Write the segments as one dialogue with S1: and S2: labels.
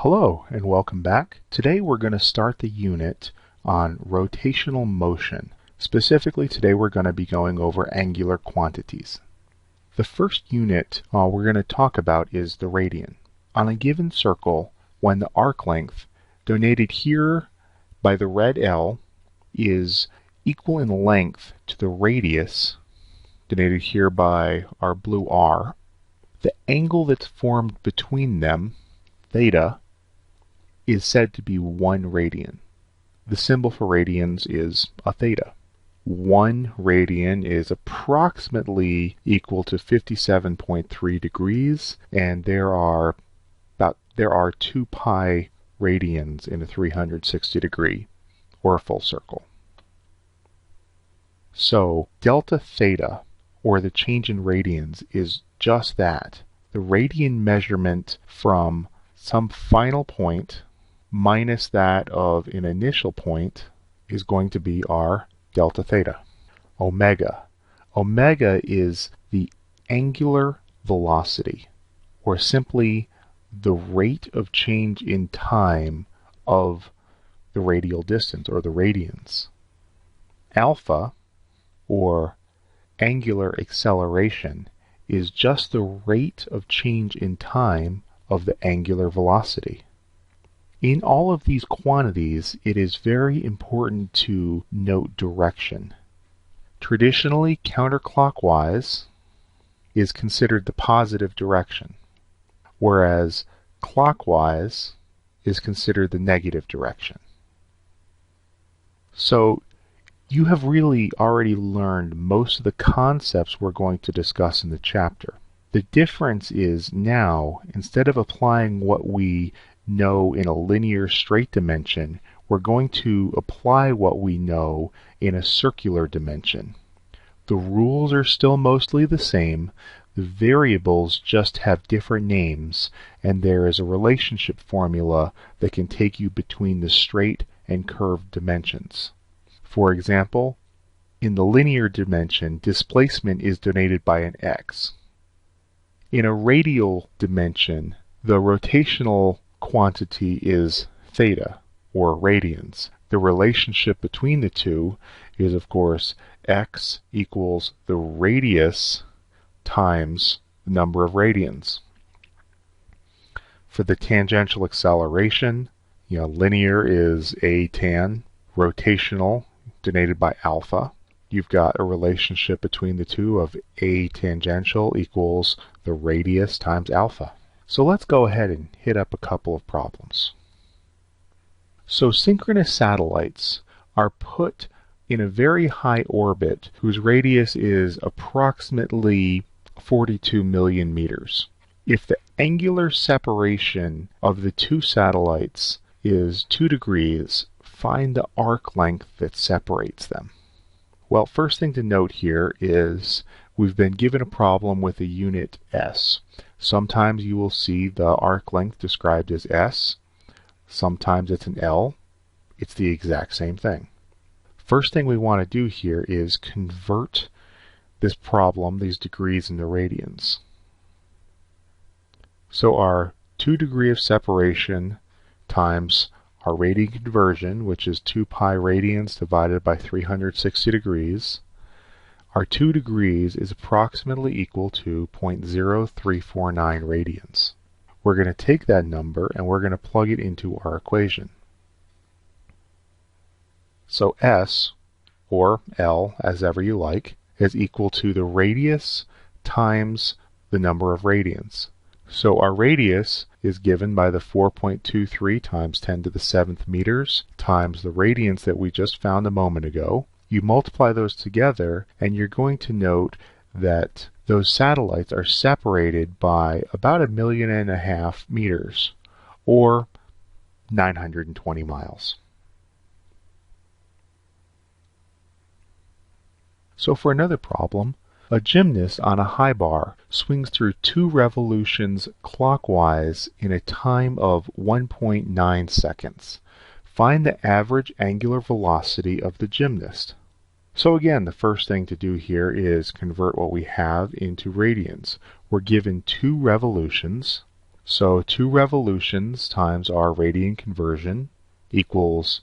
S1: Hello and welcome back. Today we're going to start the unit on rotational motion. Specifically today we're going to be going over angular quantities. The first unit we're going to talk about is the radian. On a given circle, when the arc length denoted here by the red L is equal in length to the radius denoted here by our blue R, the angle that's formed between them, theta, is said to be 1 radian. The symbol for radians is a theta. 1 radian is approximately equal to 57.3 degrees, and there are 2 pi radians in a 360 degree or a full circle. So delta theta, or the change in radians, is just that. The radian measurement from some final point minus that of an initial point is going to be our delta theta. Omega. Omega is the angular velocity, or simply the rate of change in time of the radial distance, or the radians. Alpha, or angular acceleration, is just the rate of change in time of the angular velocity. In all of these quantities, it is very important to note direction. Traditionally, counterclockwise is considered the positive direction, whereas clockwise is considered the negative direction. So you have really already learned most of the concepts we're going to discuss in the chapter. The difference is now, instead of applying what we know in a linear straight dimension, we're going to apply what we know in a circular dimension. The rules are still mostly the same, the variables just have different names, and there is a relationship formula that can take you between the straight and curved dimensions. For example, in the linear dimension, displacement is denoted by an x. In a radial dimension, the rotational quantity is theta, or radians. The relationship between the two is, of course, x equals the radius times the number of radians. For the tangential acceleration, linear is a tan, rotational denoted by alpha. You've got a relationship between the two of a tangential equals the radius times alpha. So let's go ahead and hit up a couple of problems. So synchronous satellites are put in a very high orbit whose radius is approximately 42 million meters. If the angular separation of the two satellites is 2 degrees, find the arc length that separates them. Well, first thing to note here is we've been given a problem with a unit s. Sometimes you will see the arc length described as s. Sometimes it's an L. It's the exact same thing. First thing we want to do here is convert this problem, these degrees, into radians. So our 2 degree of separation times our radian conversion, which is 2 pi radians divided by 360 degrees, our 2 degrees is approximately equal to 0.0349 radians. We're going to take that number and we're going to plug it into our equation. So S, or L, as ever you like, is equal to the radius times the number of radians. So our radius is given by the 4.23 times 10 to the 7th meters times the radians that we just found a moment ago. You multiply those together and you're going to note that those satellites are separated by about 1.5 million meters, or 920 miles. So for another problem, a gymnast on a high bar swings through 2 revolutions clockwise in a time of 1.9 seconds. Find the average angular velocity of the gymnast. So again, the first thing to do here is convert what we have into radians. We're given 2 revolutions So 2 revolutions times our radian conversion equals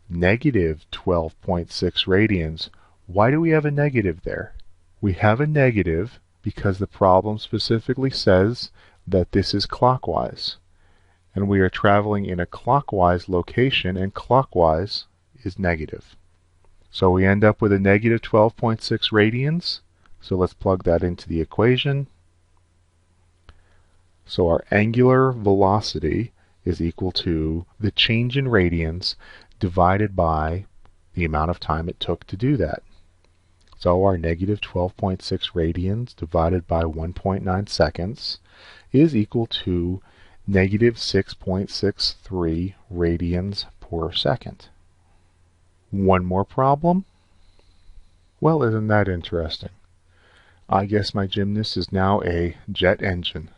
S1: negative 12.6 radians. Why do we have a negative there? We have a negative because the problem specifically says that this is clockwise. And we are traveling in a clockwise location, and clockwise is negative. So we end up with a negative 12.6 radians. So let's plug that into the equation. So our angular velocity is equal to the change in radians divided by the amount of time it took to do that. So our negative 12.6 radians divided by 1.9 seconds is equal to negative 6.63 radians per second. One more problem? Well, isn't that interesting? I guess my gymnast is now a jet engine.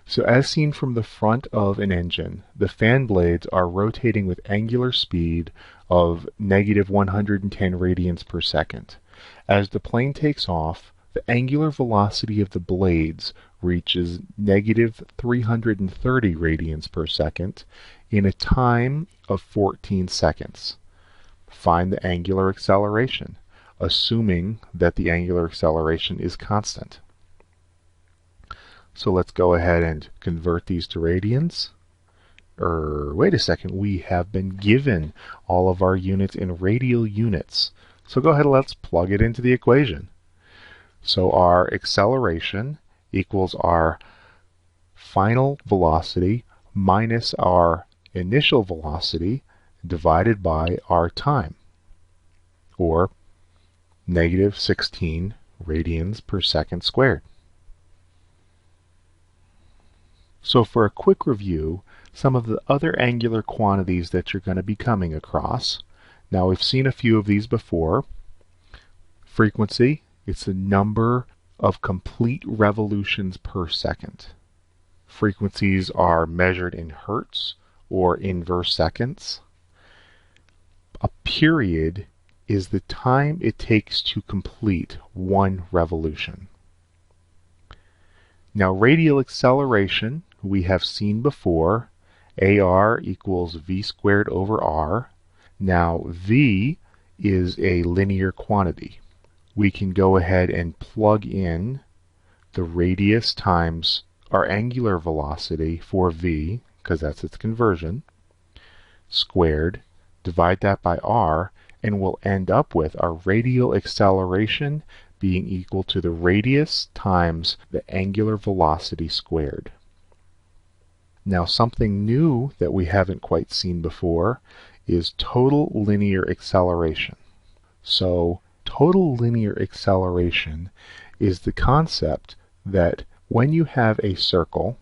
S1: So as seen from the front of an engine, the fan blades are rotating with angular speed of negative 110 radians per second. As the plane takes off, the angular velocity of the blades reaches negative 330 radians per second in a time of 14 seconds. Find the angular acceleration, assuming that the angular acceleration is constant. So let's go ahead and convert these to radians. Wait a second, we have been given all of our units in radial units. So go ahead and let's plug it into the equation. So our acceleration equals our final velocity minus our initial velocity divided by our time, or negative 16 radians per second squared. So for a quick review, some of the other angular quantities that you're going to be coming across. Now we've seen a few of these before. Frequency, it's the number of complete revolutions per second. Frequencies are measured in hertz or inverse seconds. A period is the time it takes to complete one revolution. Now radial acceleration, we have seen before, AR equals V squared over R. Now V is a linear quantity. We can go ahead and plug in the radius times our angular velocity for V, because that's its conversion, squared, divide that by R, and we'll end up with our radial acceleration being equal to the radius times the angular velocity squared. Now something new that we haven't quite seen before is total linear acceleration. So total linear acceleration is the concept that when you have a circle,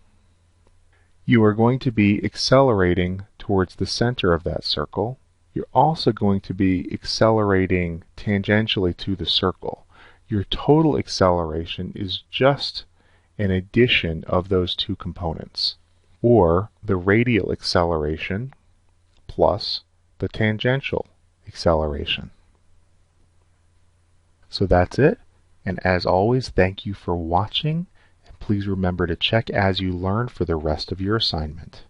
S1: you are going to be accelerating towards the center of that circle. You're also going to be accelerating tangentially to the circle. Your total acceleration is just an addition of those two components, or the radial acceleration plus the tangential acceleration. So that's it, and as always, thank you for watching, and please remember to check as you learn for the rest of your assignment.